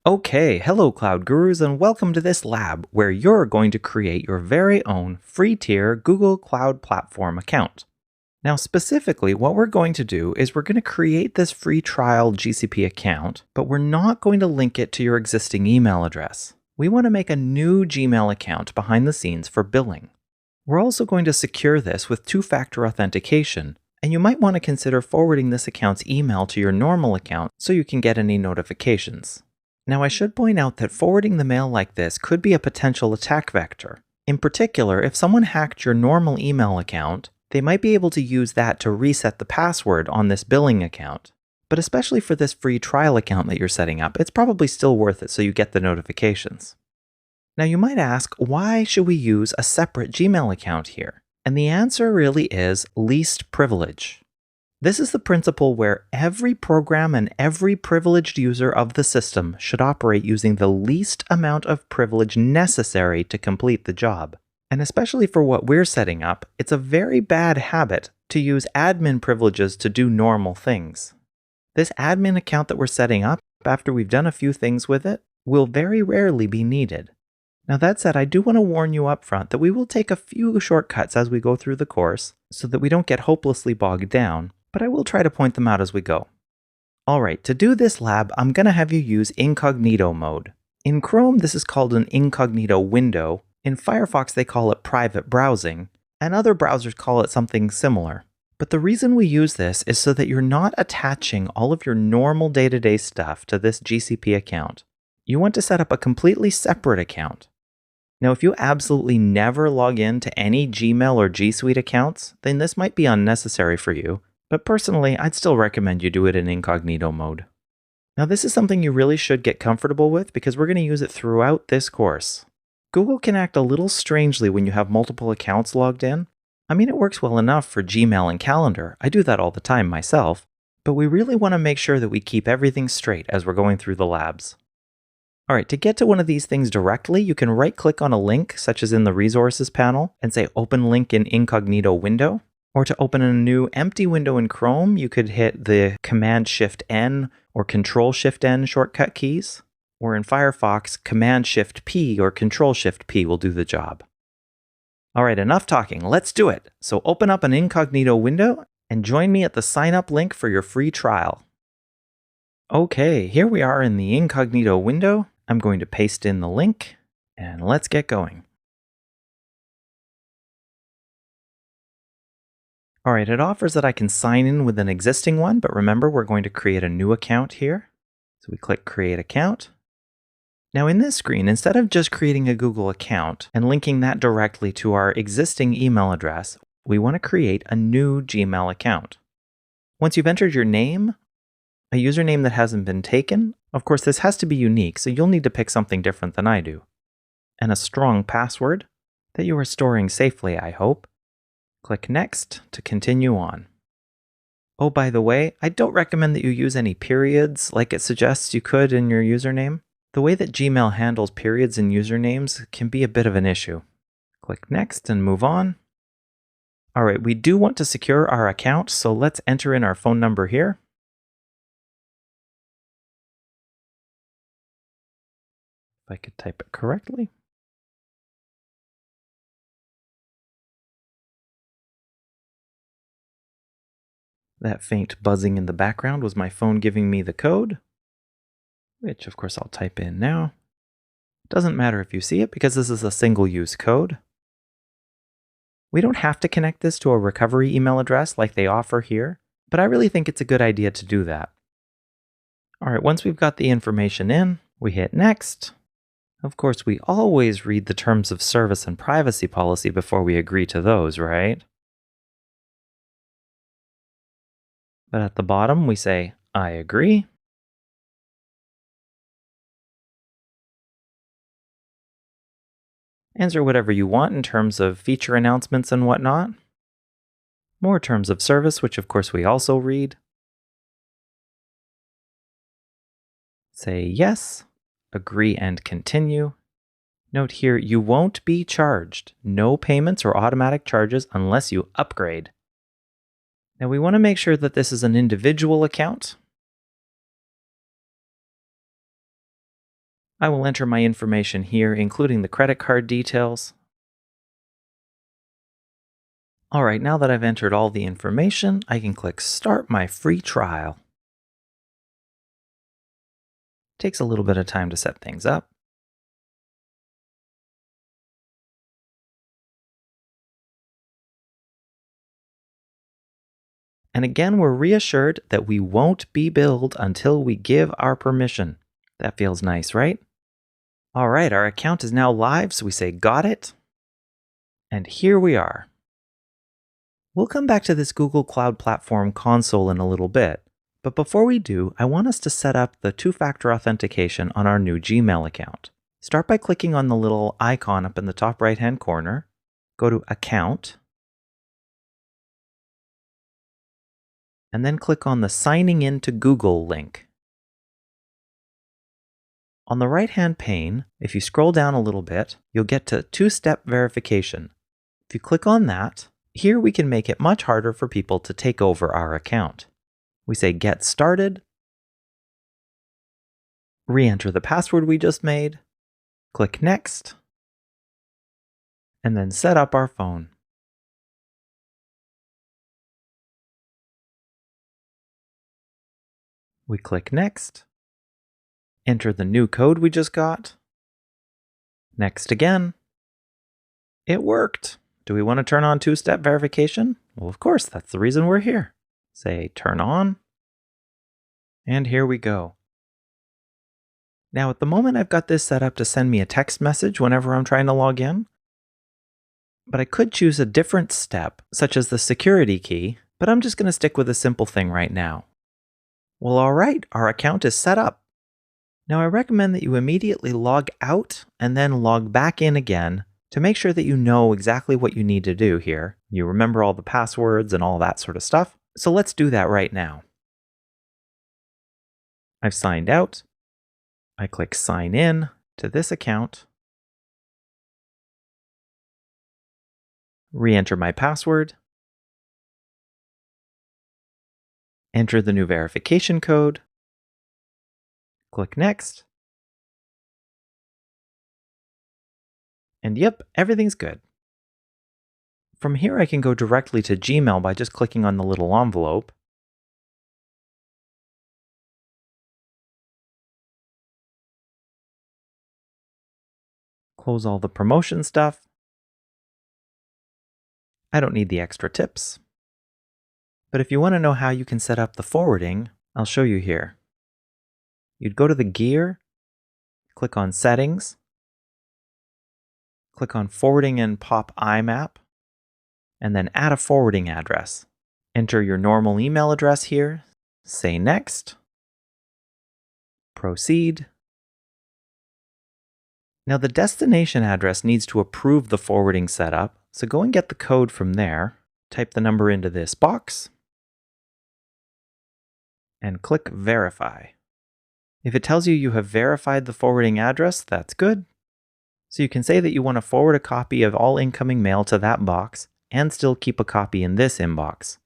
Okay, hello Cloud Gurus and welcome to this lab where you're going to create your very own free tier Google Cloud Platform account. Now specifically what we're going to do is we're going to create this free trial GCP account, but we're not going to link it to your existing email address. We want to make a new Gmail account behind the scenes for billing. We're also going to secure this with two-factor authentication, and you might want to consider forwarding this account's email to your normal account so you can get any notifications. Now, I should point out that forwarding the mail like this could be a potential attack vector. In particular, if someone hacked your normal email account, they might be able to use that to reset the password on this billing account. But especially for this free trial account that you're setting up, it's probably still worth it so you get the notifications. Now, you might ask, why should we use a separate Gmail account here? And the answer really is least privilege. This is the principle where every program and every privileged user of the system should operate using the least amount of privilege necessary to complete the job. And especially for what we're setting up, it's a very bad habit to use admin privileges to do normal things. This admin account that we're setting up, after we've done a few things with it, will very rarely be needed. Now that said, I do want to warn you up front that we will take a few shortcuts as we go through the course so that we don't get hopelessly bogged down, but I will try to point them out as we go. Alright, to do this lab, I'm going to have you use incognito mode. In Chrome, this is called an incognito window. In Firefox, they call it private browsing, and other browsers call it something similar. But the reason we use this is so that you're not attaching all of your normal day-to-day stuff to this GCP account. You want to set up a completely separate account. Now, if you absolutely never log in to any Gmail or G Suite accounts, then this might be unnecessary for you. But personally, I'd still recommend you do it in incognito mode. Now this is something you really should get comfortable with because we're going to use it throughout this course. Google can act a little strangely when you have multiple accounts logged in. I mean, it works well enough for Gmail and Calendar. I do that all the time myself. But we really want to make sure that we keep everything straight as we're going through the labs. Alright, to get to one of these things directly, you can right-click on a link, such as in the Resources panel, and say Open Link in Incognito Window. Or to open a new empty window in Chrome, you could hit the Command-Shift-N or Control-Shift-N shortcut keys. Or in Firefox, Command-Shift-P or Control-Shift-P will do the job. Alright, enough talking, let's do it! So open up an incognito window and join me at the sign-up link for your free trial. Okay, here we are in the incognito window. I'm going to paste in the link, and let's get going. Alright, it offers that I can sign in with an existing one, but remember we're going to create a new account here. So we click Create Account. Now in this screen, instead of just creating a Google account and linking that directly to our existing email address, we want to create a new Gmail account. Once you've entered your name, a username that hasn't been taken, of course this has to be unique, so you'll need to pick something different than I do, and a strong password that you are storing safely, I hope. Click Next to continue on. Oh, by the way, I don't recommend that you use any periods like it suggests you could in your username. The way that Gmail handles periods in usernames can be a bit of an issue. Click Next and move on. Alright, we do want to secure our account, so let's enter in our phone number here. If I could type it correctly. That faint buzzing in the background was my phone giving me the code, which of course I'll type in now. Doesn't matter if you see it because this is a single-use code. We don't have to connect this to a recovery email address like they offer here, but I really think it's a good idea to do that. Alright, once we've got the information in, we hit Next. Of course, we always read the terms of service and privacy policy before we agree to those, right? But at the bottom, we say, I agree. Answer whatever you want in terms of feature announcements and whatnot. More terms of service, which of course we also read. Say yes, agree and continue. Note here, you won't be charged. No payments or automatic charges unless you upgrade. Now we want to make sure that this is an individual account. I will enter my information here, including the credit card details. All right, now that I've entered all the information, I can click Start My Free Trial. Takes a little bit of time to set things up. And again, we're reassured that we won't be billed until we give our permission. That feels nice, right? All right, our account is now live, so we say got it. And here we are. We'll come back to this Google Cloud Platform console in a little bit. But before we do, I want us to set up the two-factor authentication on our new Gmail account. Start by clicking on the little icon up in the top right-hand corner. Go to Account. And then click on the Signing In to Google link. On the right-hand pane, if you scroll down a little bit, you'll get to two-step verification. If you click on that, here we can make it much harder for people to take over our account. We say Get Started, re-enter the password we just made, click Next, and then set up our phone. We click Next, enter the new code we just got, Next again. It worked! Do we want to turn on two-step verification? Well, of course, that's the reason we're here. Say Turn On, and here we go. Now, at the moment, I've got this set up to send me a text message whenever I'm trying to log in. But I could choose a different step, such as the security key, but I'm just going to stick with a simple thing right now. Well, all right, our account is set up. Now, I recommend that you immediately log out and then log back in again to make sure that you know exactly what you need to do here. You remember all the passwords and all that sort of stuff. So let's do that right now. I've signed out. I click Sign In to this account. Re-enter my password. Enter the new verification code. Click Next. And yep, everything's good. From here, I can go directly to Gmail by just clicking on the little envelope. Close all the promotion stuff. I don't need the extra tips. But if you want to know how you can set up the forwarding, I'll show you here. You'd go to the gear, click on Settings, click on Forwarding and Pop IMAP, and then add a forwarding address. Enter your normal email address here, say Next, proceed. Now the destination address needs to approve the forwarding setup, so go and get the code from there, type the number into this box, and click Verify. If it tells you you have verified the forwarding address, that's good. So you can say that you want to forward a copy of all incoming mail to that box and still keep a copy in this inbox.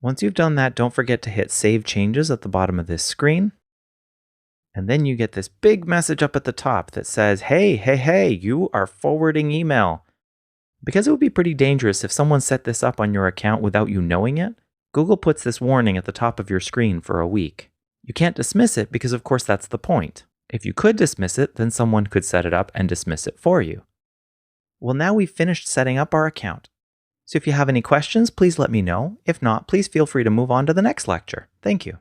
Once you've done that, don't forget to hit Save Changes at the bottom of this screen. And then you get this big message up at the top that says, hey, you are forwarding email. Because it would be pretty dangerous if someone set this up on your account without you knowing it, Google puts this warning at the top of your screen for a week. You can't dismiss it because, of course, that's the point. If you could dismiss it, then someone could set it up and dismiss it for you. Well, now we've finished setting up our account. So if you have any questions, please let me know. If not, please feel free to move on to the next lecture. Thank you.